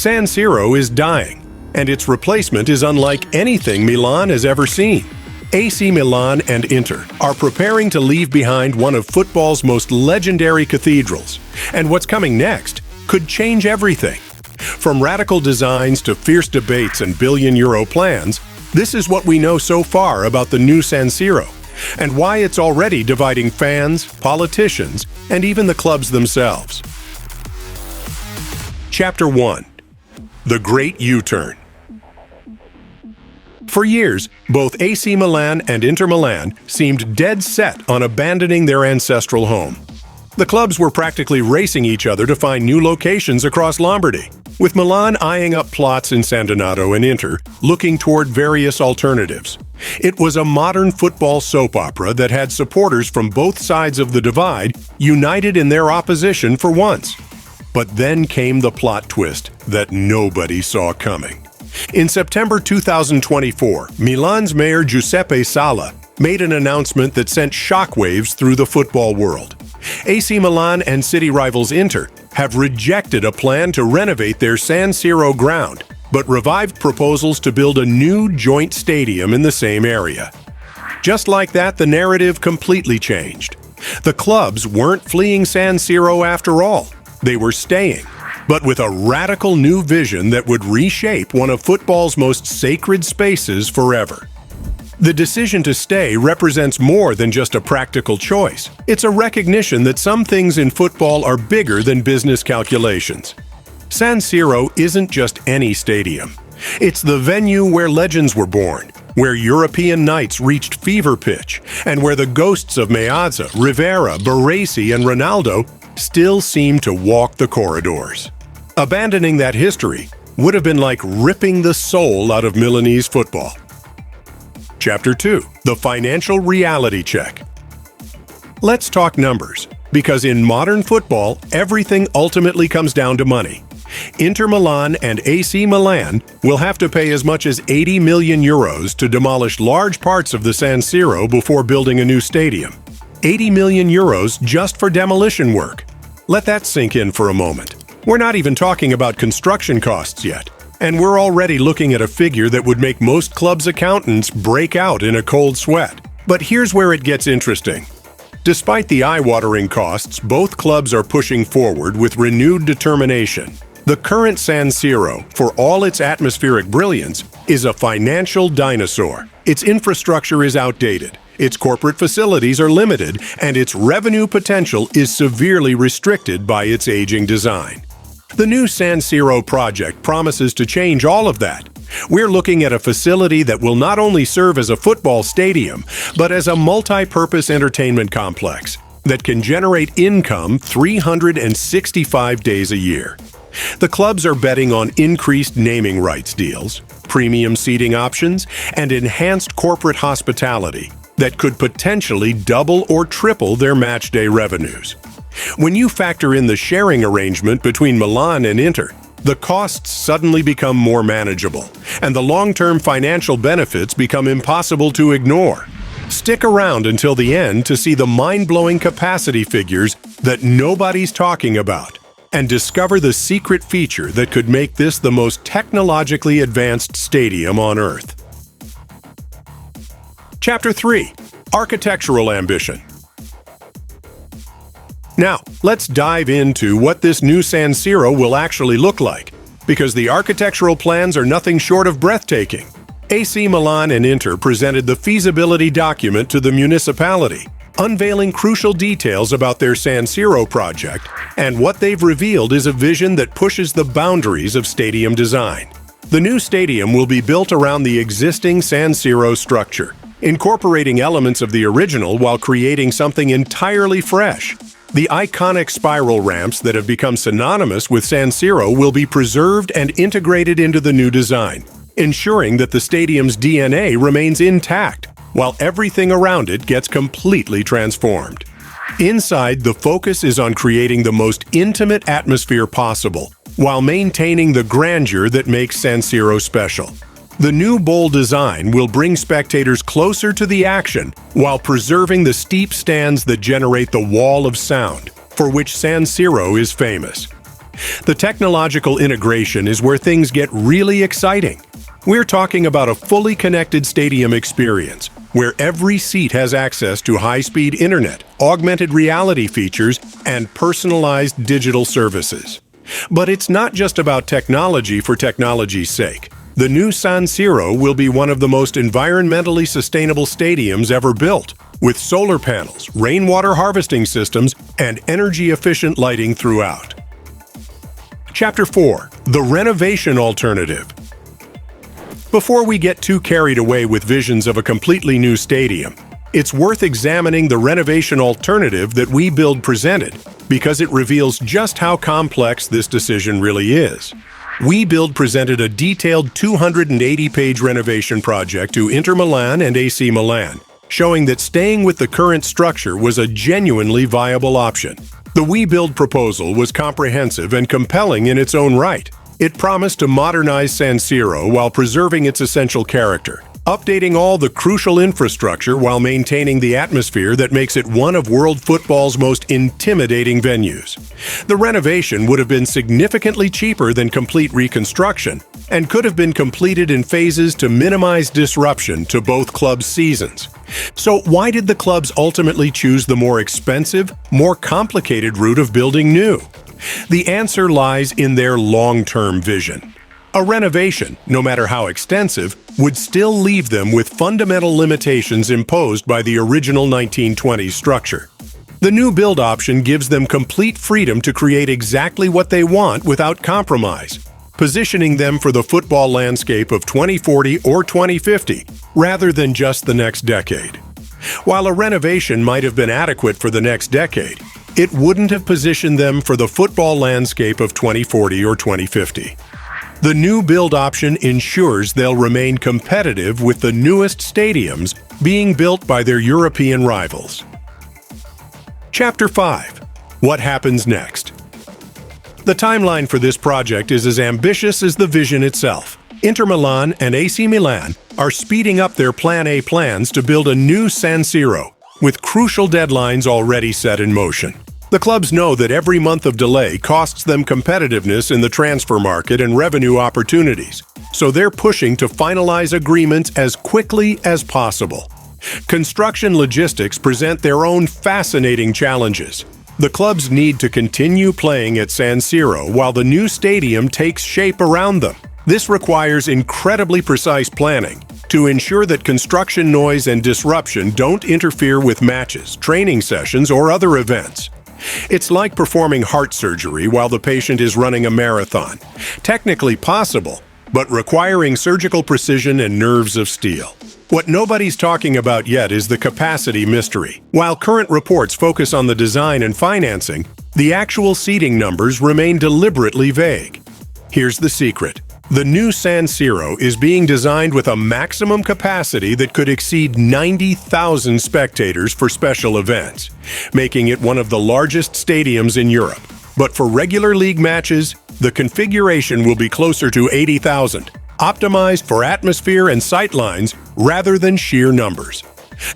San Siro is dying, and its replacement is unlike anything Milan has ever seen. AC Milan and Inter are preparing to leave behind one of football's most legendary cathedrals, and what's coming next could change everything. From radical designs to fierce debates and billion-euro plans, this is what we know so far about the new San Siro, and why it's already dividing fans, politicians, and even the clubs themselves. Chapter 1. The Great U-Turn. For years, both AC Milan and Inter Milan seemed dead set on abandoning their ancestral home. The clubs were practically racing each other to find new locations across Lombardy, with Milan eyeing up plots in San Donato and Inter looking toward various alternatives. It was a modern football soap opera that had supporters from both sides of the divide united in their opposition for once. But then came the plot twist that nobody saw coming. In September 2024, Milan's mayor Giuseppe Sala made an announcement that sent shockwaves through the football world. AC Milan and city rivals Inter have rejected a plan to renovate their San Siro ground, but revived proposals to build a new joint stadium in the same area. Just like that, the narrative completely changed. The clubs weren't fleeing San Siro after all. They were staying, but with a radical new vision that would reshape one of football's most sacred spaces forever. The decision to stay represents more than just a practical choice. It's a recognition that some things in football are bigger than business calculations. San Siro isn't just any stadium. It's the venue where legends were born, where European nights reached fever pitch, and where the ghosts of Meazza, Rivera, Baresi, and Ronaldo still seem to walk the corridors. Abandoning that history would have been like ripping the soul out of Milanese football. Chapter 2. The Financial Reality Check. Let's talk numbers, because in modern football, everything ultimately comes down to money. Inter Milan and AC Milan will have to pay as much as 80 million euros to demolish large parts of the San Siro before building a new stadium. 80 million euros just for demolition work. Let that sink in for a moment. We're not even talking about construction costs yet, and we're already looking at a figure that would make most clubs' accountants break out in a cold sweat. But here's where it gets interesting. Despite the eye-watering costs, both clubs are pushing forward with renewed determination. The current San Siro, for all its atmospheric brilliance, is a financial dinosaur. Its infrastructure is outdated, its corporate facilities are limited, and its revenue potential is severely restricted by its aging design. The new San Siro project promises to change all of that. We're looking at a facility that will not only serve as a football stadium, but as a multi-purpose entertainment complex that can generate income 365 days a year. The clubs are betting on increased naming rights deals, premium seating options, and enhanced corporate hospitality that could potentially double or triple their matchday revenues. When you factor in the sharing arrangement between Milan and Inter, the costs suddenly become more manageable, and the long-term financial benefits become impossible to ignore. Stick around until the end to see the mind-blowing capacity figures that nobody's talking about, and discover the secret feature that could make this the most technologically advanced stadium on Earth. Chapter 3. Architectural Ambition. Now, let's dive into what this new San Siro will actually look like, because the architectural plans are nothing short of breathtaking. AC Milan and Inter presented the feasibility document to the municipality, unveiling crucial details about their San Siro project, and what they've revealed is a vision that pushes the boundaries of stadium design. The new stadium will be built around the existing San Siro structure, incorporating elements of the original while creating something entirely fresh. The iconic spiral ramps that have become synonymous with San Siro will be preserved and integrated into the new design, ensuring that the stadium's DNA remains intact, while everything around it gets completely transformed. Inside, the focus is on creating the most intimate atmosphere possible, while maintaining the grandeur that makes San Siro special. The new bowl design will bring spectators closer to the action while preserving the steep stands that generate the wall of sound, for which San Siro is famous. The technological integration is where things get really exciting. We're talking about a fully connected stadium experience, where every seat has access to high-speed internet, augmented reality features, and personalized digital services. But it's not just about technology for technology's sake. The new San Siro will be one of the most environmentally sustainable stadiums ever built, with solar panels, rainwater harvesting systems, and energy-efficient lighting throughout. Chapter 4. The Renovation Alternative. Before we get too carried away with visions of a completely new stadium, it's worth examining the renovation alternative that WeBuild presented, because it reveals just how complex this decision really is. WeBuild presented a detailed 280-page renovation project to Inter Milan and AC Milan, showing that staying with the current structure was a genuinely viable option. The WeBuild proposal was comprehensive and compelling in its own right. It promised to modernize San Siro while preserving its essential character, updating all the crucial infrastructure while maintaining the atmosphere that makes it one of world football's most intimidating venues. The renovation would have been significantly cheaper than complete reconstruction and could have been completed in phases to minimize disruption to both clubs' seasons. So why did the clubs ultimately choose the more expensive, more complicated route of building new? The answer lies in their long-term vision. A renovation, no matter how extensive, would still leave them with fundamental limitations imposed by the original 1920s structure. The new build option gives them complete freedom to create exactly what they want without compromise, positioning them for the football landscape of 2040 or 2050, rather than just the next decade. While a renovation might have been adequate for the next decade, it wouldn't have positioned them for the football landscape of 2040 or 2050. The new build option ensures they'll remain competitive with the newest stadiums being built by their European rivals. Chapter 5. What happens next? The timeline for this project is as ambitious as the vision itself. Inter Milan and AC Milan are speeding up their Plan A plans to build a new San Siro, with crucial deadlines already set in motion. The clubs know that every month of delay costs them competitiveness in the transfer market and revenue opportunities, so they're pushing to finalize agreements as quickly as possible. Construction logistics present their own fascinating challenges. The clubs need to continue playing at San Siro while the new stadium takes shape around them. This requires incredibly precise planning to ensure that construction noise and disruption don't interfere with matches, training sessions, or other events. It's like performing heart surgery while the patient is running a marathon. Technically possible, but requiring surgical precision and nerves of steel. What nobody's talking about yet is the capacity mystery. While current reports focus on the design and financing, the actual seating numbers remain deliberately vague. Here's the secret. The new San Siro is being designed with a maximum capacity that could exceed 90,000 spectators for special events, making it one of the largest stadiums in Europe. But for regular league matches, the configuration will be closer to 80,000, optimized for atmosphere and sightlines rather than sheer numbers.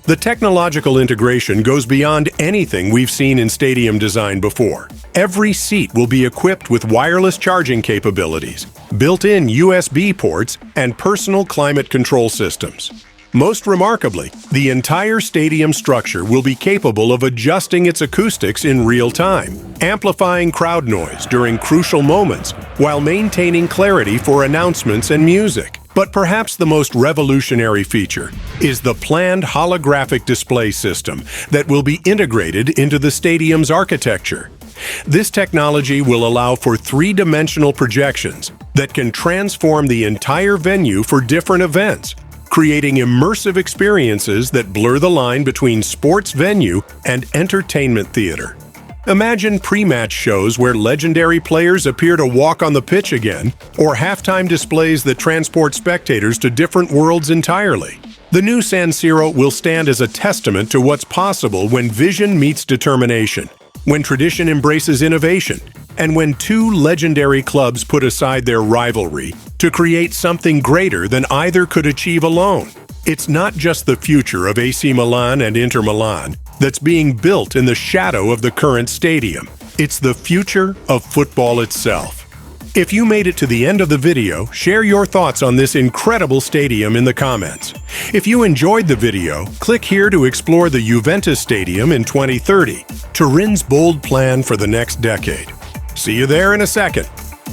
The technological integration goes beyond anything we've seen in stadium design before. Every seat will be equipped with wireless charging capabilities, built-in USB ports, and personal climate control systems. Most remarkably, the entire stadium structure will be capable of adjusting its acoustics in real time, amplifying crowd noise during crucial moments while maintaining clarity for announcements and music. But perhaps the most revolutionary feature is the planned holographic display system that will be integrated into the stadium's architecture. This technology will allow for three-dimensional projections that can transform the entire venue for different events, creating immersive experiences that blur the line between sports venue and entertainment theater. Imagine pre-match shows where legendary players appear to walk on the pitch again, or halftime displays that transport spectators to different worlds entirely. The new San Siro will stand as a testament to what's possible when vision meets determination, when tradition embraces innovation, and when two legendary clubs put aside their rivalry to create something greater than either could achieve alone. It's not just the future of AC Milan and Inter Milan that's being built in the shadow of the current stadium. It's the future of football itself. If you made it to the end of the video, share your thoughts on this incredible stadium in the comments. If you enjoyed the video, click here to explore the Juventus Stadium in 2030, Turin's bold plan for the next decade. See you there in a second.